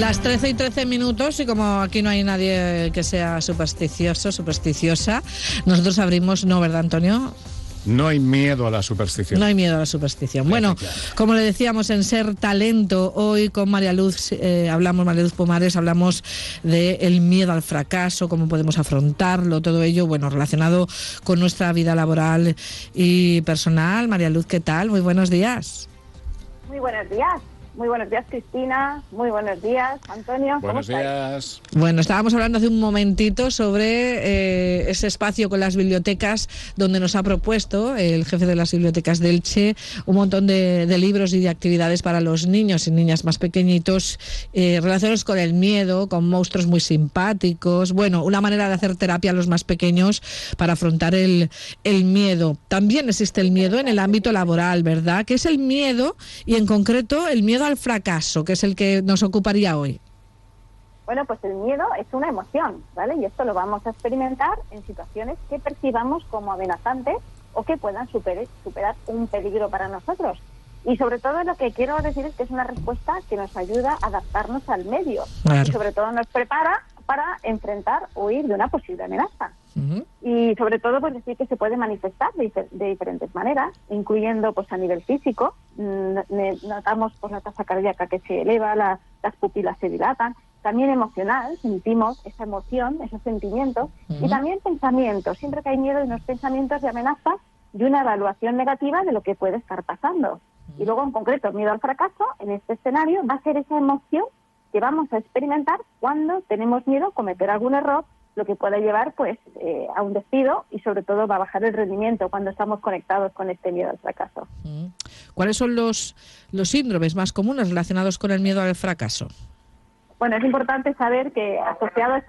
Las 13:13 y como aquí no hay nadie que sea supersticiosa, nosotros abrimos, ¿no, verdad, Antonio? No hay miedo a la superstición. No hay miedo a la superstición. Bueno, como le decíamos en Ser Talento, hoy con María Luz Pomares, hablamos del miedo al fracaso, cómo podemos afrontarlo, todo ello, bueno, relacionado con nuestra vida laboral y personal. María Luz, ¿qué tal? Muy buenos días. Muy buenos días. Muy buenos días, Cristina. Muy buenos días, Antonio. Buenos días. Bueno, estábamos hablando hace un momentito sobre ese espacio con las bibliotecas donde nos ha propuesto el jefe de las bibliotecas de Elche un montón de libros y de actividades para los niños y niñas más pequeñitos relacionados con el miedo, con monstruos muy simpáticos. Bueno, una manera de hacer terapia a los más pequeños para afrontar el miedo. También existe el miedo en el ámbito laboral, ¿verdad? ¿Qué es el miedo? Y en concreto el miedo al fracaso, que es el que nos ocuparía hoy. Bueno, pues el miedo es una emoción, ¿vale? Y esto lo vamos a experimentar en situaciones que percibamos como amenazantes o que puedan superar un peligro para nosotros. Y sobre todo lo que quiero decir es que es una respuesta que nos ayuda a adaptarnos al medio. Claro. Y sobre todo nos prepara para enfrentar o huir de una posible amenaza. Uh-huh. Y sobre todo pues decir que se puede manifestar de diferentes maneras, incluyendo pues a nivel físico. Notamos pues la tasa cardíaca que se eleva, las pupilas se dilatan. También emocional, sentimos esa emoción, esos sentimientos. Uh-huh. Y también pensamientos. Siempre que hay miedo, hay unos pensamientos de amenaza y una evaluación negativa de lo que puede estar pasando. Uh-huh. Y luego, en concreto, el miedo al fracaso, en este escenario, va a ser esa emoción que vamos a experimentar cuando tenemos miedo a cometer algún error, lo que puede llevar pues a un despido y sobre todo va a bajar el rendimiento cuando estamos conectados con este miedo al fracaso. ¿Cuáles son los síndromes más comunes relacionados con el miedo al fracaso? Bueno, es importante saber que asociados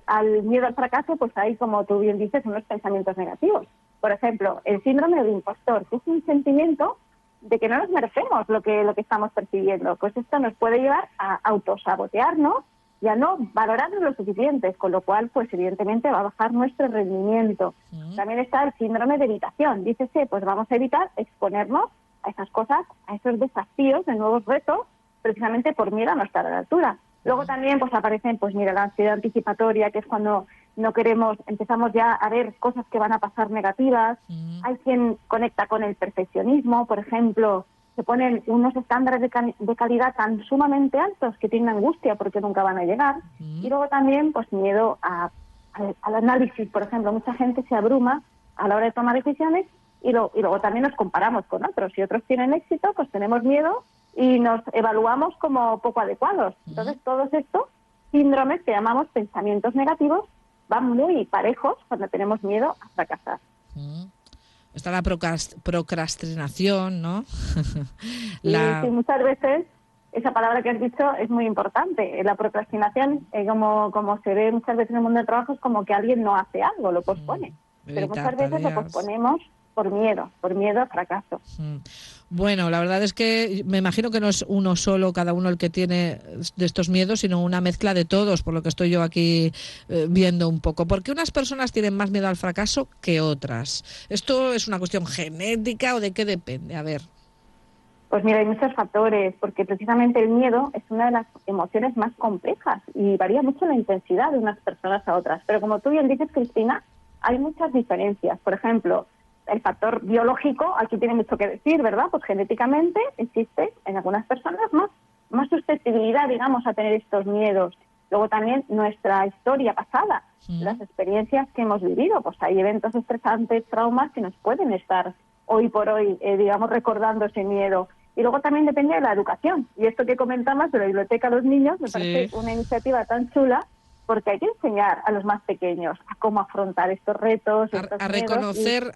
al miedo al fracaso, pues hay, como tú bien dices, unos pensamientos negativos. Por ejemplo, el síndrome del impostor, que es un sentimiento de que no nos merecemos lo que estamos percibiendo. Pues esto nos puede llevar a autosabotearnos y a no valorarnos lo suficiente, con lo cual, pues evidentemente va a bajar nuestro rendimiento. Uh-huh. También está el síndrome de evitación. Dícese, pues vamos a evitar exponernos a esas cosas, a esos desafíos, de nuevos retos, precisamente por miedo a no estar a la altura. Luego también pues aparecen, pues mira, la ansiedad anticipatoria, que es cuando no queremos, empezamos ya a ver cosas que van a pasar negativas. Uh-huh. Hay quien conecta con el perfeccionismo, por ejemplo, se ponen unos estándares de calidad tan sumamente altos que tienen angustia porque nunca van a llegar. Uh-huh. Y luego también pues miedo al análisis, por ejemplo, mucha gente se abruma a la hora de tomar decisiones y luego también nos comparamos con otros. Si otros tienen éxito, pues tenemos miedo y nos evaluamos como poco adecuados. Entonces, todos estos síndromes que llamamos pensamientos negativos van muy parejos cuando tenemos miedo a fracasar. Está la procrastinación, ¿no? Sí, muchas veces esa palabra que has dicho es muy importante. La procrastinación, como se ve muchas veces en el mundo del trabajo, es como que alguien no hace algo, lo pospone. Pero muchas veces lo posponemos por miedo al fracaso. Bueno, la verdad es que me imagino que no es uno solo, cada uno el que tiene de estos miedos, sino una mezcla de todos, por lo que estoy yo aquí viendo un poco. ¿Por qué unas personas tienen más miedo al fracaso que otras? ¿Esto es una cuestión genética o de qué depende? A ver. Pues mira, hay muchos factores, porque precisamente el miedo es una de las emociones más complejas y varía mucho la intensidad de unas personas a otras. Pero como tú bien dices, Cristina, hay muchas diferencias. Por ejemplo, el factor biológico aquí tiene mucho que decir, ¿verdad? Pues genéticamente existe en algunas personas más susceptibilidad, digamos, a tener estos miedos. Luego también nuestra historia pasada, las experiencias que hemos vivido, pues hay eventos estresantes, traumas que nos pueden estar hoy por hoy, digamos, recordando ese miedo. Y luego también depende de la educación. Y esto que comentamos de la biblioteca a los niños me parece una iniciativa tan chula, porque hay que enseñar a los más pequeños a cómo afrontar estos retos, a reconocer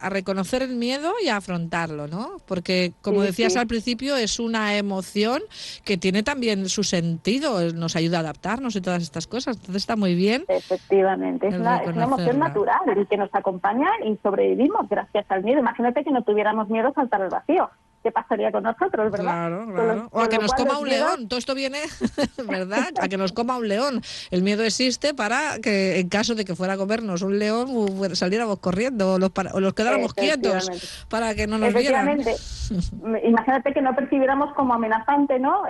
el miedo y a afrontarlo, ¿no? Porque, como decías al principio, es una emoción que tiene también su sentido, nos ayuda a adaptarnos y todas estas cosas, entonces está muy bien. Efectivamente, es una emoción natural y que nos acompaña y sobrevivimos gracias al miedo. Imagínate que no tuviéramos miedo a saltar al vacío. qué pasaría con nosotros, ¿verdad? Claro, claro. O a que nos coma un león. Todo esto viene, ¿verdad? A que nos coma un león. El miedo existe para que en caso de que fuera a comernos un león, saliéramos corriendo o los quedáramos quietos para que no nos vieran. Imagínate que no percibiéramos como amenazante, ¿no?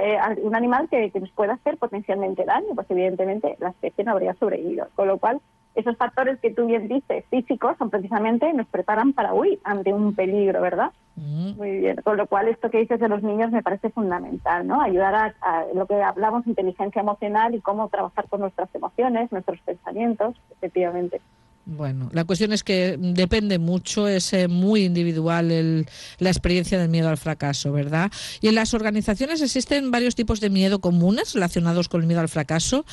Un animal que nos pueda hacer potencialmente daño, pues evidentemente la especie no habría sobrevivido. Con lo cual, esos factores que tú bien dices, físicos, son precisamente, nos preparan para huir ante un peligro, ¿verdad? Muy bien. Con lo cual, esto que dices de los niños me parece fundamental, ¿no? Ayudar a lo que hablamos, inteligencia emocional y cómo trabajar con nuestras emociones, nuestros pensamientos, efectivamente. Bueno, la cuestión es que depende mucho, es muy individual la experiencia del miedo al fracaso, ¿verdad? Y en las organizaciones existen varios tipos de miedo comunes relacionados con el miedo al fracaso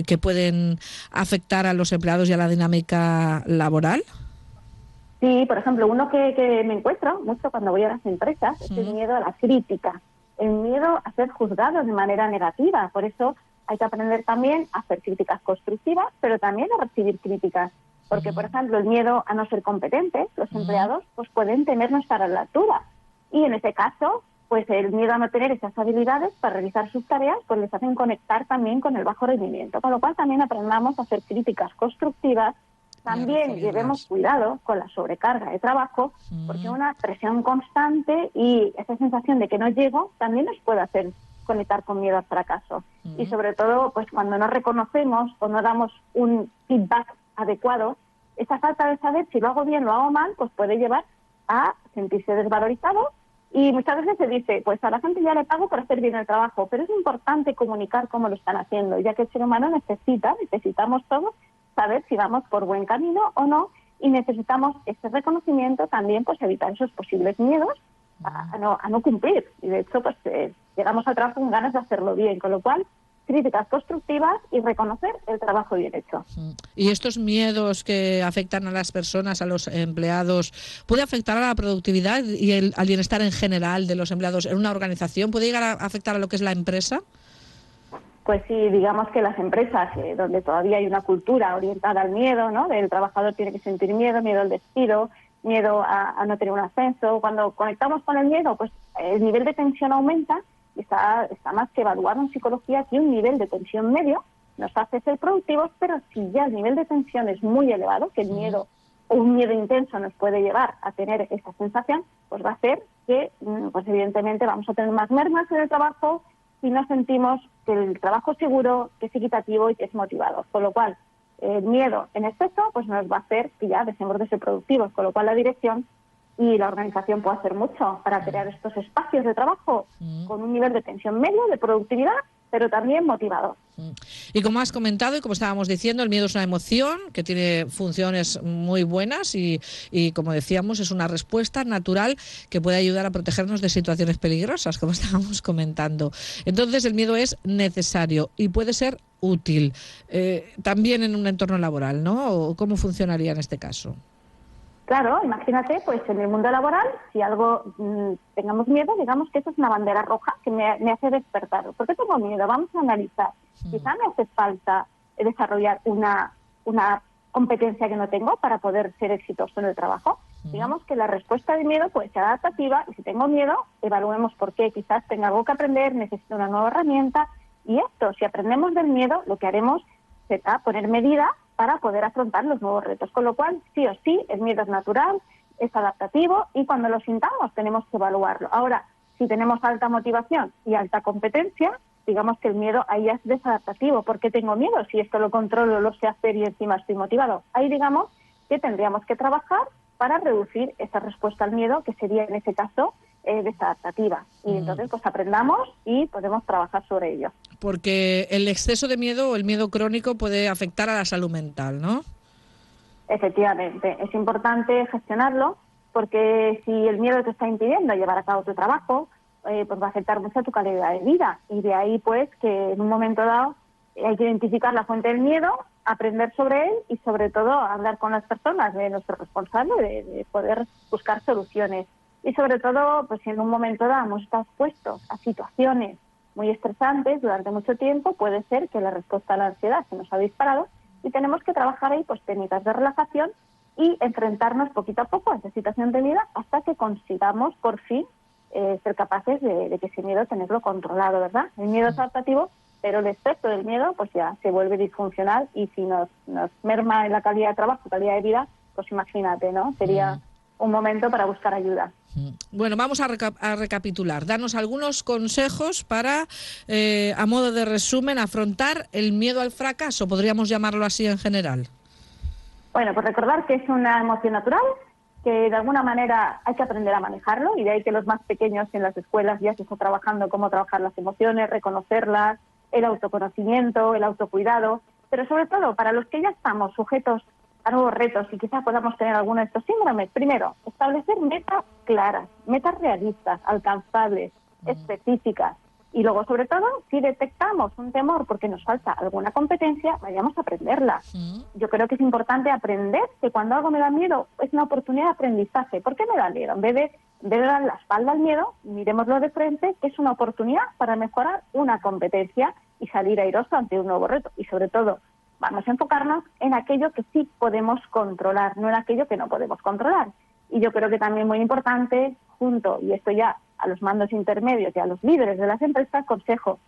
que pueden afectar a los empleados y a la dinámica laboral. Sí, por ejemplo, uno que me encuentro mucho cuando voy a las empresas es el miedo a la crítica, el miedo a ser juzgado de manera negativa. Por eso hay que aprender también a hacer críticas constructivas, pero también a recibir críticas. Porque, por ejemplo, el miedo a no ser competentes, los empleados pues pueden temer no estar a la altura. Y en ese caso, pues el miedo a no tener esas habilidades para realizar sus tareas, pues les hacen conectar también con el bajo rendimiento. Con lo cual también aprendamos a hacer críticas constructivas. También llevemos cuidado con la sobrecarga de trabajo, porque una presión constante y esa sensación de que no llego también nos puede hacer conectar con miedo al fracaso. Y sobre todo, pues cuando no reconocemos o no damos un feedback adecuado, esa falta de saber si lo hago bien o lo hago mal, pues puede llevar a sentirse desvalorizado. Y muchas veces se dice, pues a la gente ya le pago por hacer bien el trabajo, pero es importante comunicar cómo lo están haciendo, ya que el ser humano necesitamos todos saber si vamos por buen camino o no, y necesitamos ese reconocimiento también, pues evitar esos posibles miedos a no cumplir. Y de hecho, pues llegamos al trabajo con ganas de hacerlo bien, con lo cual críticas constructivas y reconocer el trabajo bien hecho. ¿Y estos miedos que afectan a las personas, a los empleados, puede afectar a la productividad y al bienestar en general de los empleados en una organización? ¿Puede llegar a afectar a lo que es la empresa? Pues sí, digamos que las empresas donde todavía hay una cultura orientada al miedo, ¿no? El trabajador tiene que sentir miedo, miedo al despido, miedo a no tener un ascenso. Cuando conectamos con el miedo, pues el nivel de tensión aumenta. Está más que evaluado en psicología que un nivel de tensión medio nos hace ser productivos, pero si ya el nivel de tensión es muy elevado, que el miedo o un miedo intenso nos puede llevar a tener esa sensación, pues va a hacer que, pues evidentemente, vamos a tener más mermas en el trabajo y no sentimos que el trabajo es seguro, que es equitativo y que es motivador. Con lo cual, el miedo en exceso pues nos va a hacer que ya dejemos de ser productivos, con lo cual la dirección y la organización puede hacer mucho para crear estos espacios de trabajo con un nivel de tensión medio, de productividad, pero también motivador. Y como has comentado y como estábamos diciendo, el miedo es una emoción que tiene funciones muy buenas y como decíamos, es una respuesta natural que puede ayudar a protegernos de situaciones peligrosas, como estábamos comentando. Entonces, el miedo es necesario y puede ser útil también en un entorno laboral, ¿no? ¿O cómo funcionaría en este caso? Claro, imagínate, pues en el mundo laboral, si algo tengamos miedo, digamos que eso es una bandera roja que me hace despertar. ¿Por qué tengo miedo? Vamos a analizar. Quizá me hace falta desarrollar una competencia que no tengo para poder ser exitoso en el trabajo. Digamos que la respuesta de miedo puede ser adaptativa y si tengo miedo, evaluemos por qué. Quizás tenga algo que aprender, necesito una nueva herramienta. Y esto, si aprendemos del miedo, lo que haremos será poner medidas para poder afrontar los nuevos retos. Con lo cual, sí o sí, el miedo es natural, es adaptativo y cuando lo sintamos tenemos que evaluarlo. Ahora, si tenemos alta motivación y alta competencia, digamos que el miedo ahí es desadaptativo. ¿Por qué tengo miedo? Si esto lo controlo, lo sé hacer y encima estoy motivado. Ahí digamos que tendríamos que trabajar para reducir esa respuesta al miedo, que sería en ese caso desadaptativa. Y entonces pues aprendamos y podemos trabajar sobre ello. Porque el exceso de miedo o el miedo crónico puede afectar a la salud mental, ¿no? Efectivamente, es importante gestionarlo porque si el miedo te está impidiendo llevar a cabo tu trabajo, pues va a afectar mucho a tu calidad de vida. Y de ahí pues que en un momento dado hay que identificar la fuente del miedo, aprender sobre él y sobre todo hablar con las personas de nuestro responsable de poder buscar soluciones. Y sobre todo, pues si en un momento dado hemos estado expuestos a situaciones muy estresantes durante mucho tiempo, puede ser que la respuesta a la ansiedad se nos ha disparado y tenemos que trabajar ahí pues técnicas de relajación y enfrentarnos poquito a poco a esa situación de vida hasta que consigamos por fin ser capaces de que ese miedo tenerlo controlado, ¿verdad? El miedo es adaptativo, pero el exceso del miedo pues ya se vuelve disfuncional y si nos merma en la calidad de trabajo, calidad de vida, pues imagínate, ¿no? Sería un momento para buscar ayuda. Bueno, vamos a recapitular. Danos algunos consejos para, a modo de resumen, afrontar el miedo al fracaso, podríamos llamarlo así en general. Bueno, pues recordar que es una emoción natural, que de alguna manera hay que aprender a manejarlo y de ahí que los más pequeños en las escuelas ya se está trabajando cómo trabajar las emociones, reconocerlas, el autoconocimiento, el autocuidado, pero sobre todo para los que ya estamos sujetos a nuevos retos y quizás podamos tener alguno de estos síndromes. Primero, establecer metas claras, metas realistas, alcanzables, específicas. Y luego, sobre todo, si detectamos un temor porque nos falta alguna competencia, vayamos a aprenderla. Yo creo que es importante aprender que cuando algo me da miedo es una oportunidad de aprendizaje. ¿Por qué me da miedo? En vez de dar la espalda al miedo, miremoslo de frente, que es una oportunidad para mejorar una competencia y salir airoso ante un nuevo reto. Y sobre todo, vamos a enfocarnos en aquello que sí podemos controlar, no en aquello que no podemos controlar. Y yo creo que también muy importante, junto, y esto ya a los mandos intermedios y a los líderes de las empresas, consejo,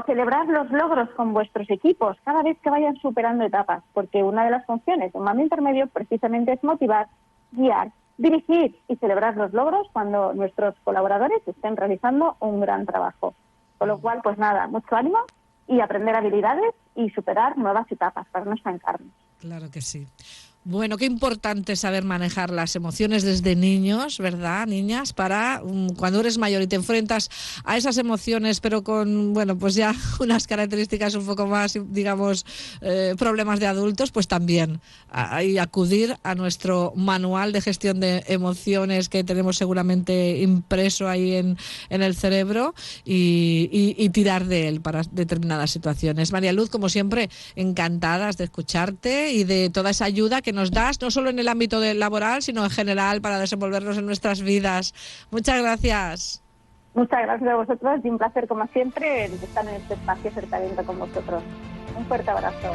celebrar los logros con vuestros equipos cada vez que vayan superando etapas, porque una de las funciones de un mando intermedio precisamente es motivar, guiar, dirigir y celebrar los logros cuando nuestros colaboradores estén realizando un gran trabajo. Con lo cual, pues nada, mucho ánimo y aprender habilidades y superar nuevas etapas para no estancarnos. Claro que sí. Bueno, qué importante saber manejar las emociones desde niños, ¿verdad, niñas? Para cuando eres mayor y te enfrentas a esas emociones, pero con, bueno, pues ya unas características un poco más, digamos, problemas de adultos, pues también acudir a nuestro manual de gestión de emociones que tenemos seguramente impreso ahí en el cerebro y tirar de él para determinadas situaciones. María Luz, como siempre, encantadas de escucharte y de toda esa ayuda que nos das, no solo en el ámbito laboral, sino en general para desenvolvernos en nuestras vidas. Muchas gracias. Muchas gracias a vosotros y un placer, como siempre, estar en este espacio acercamiento con vosotros. Un fuerte abrazo.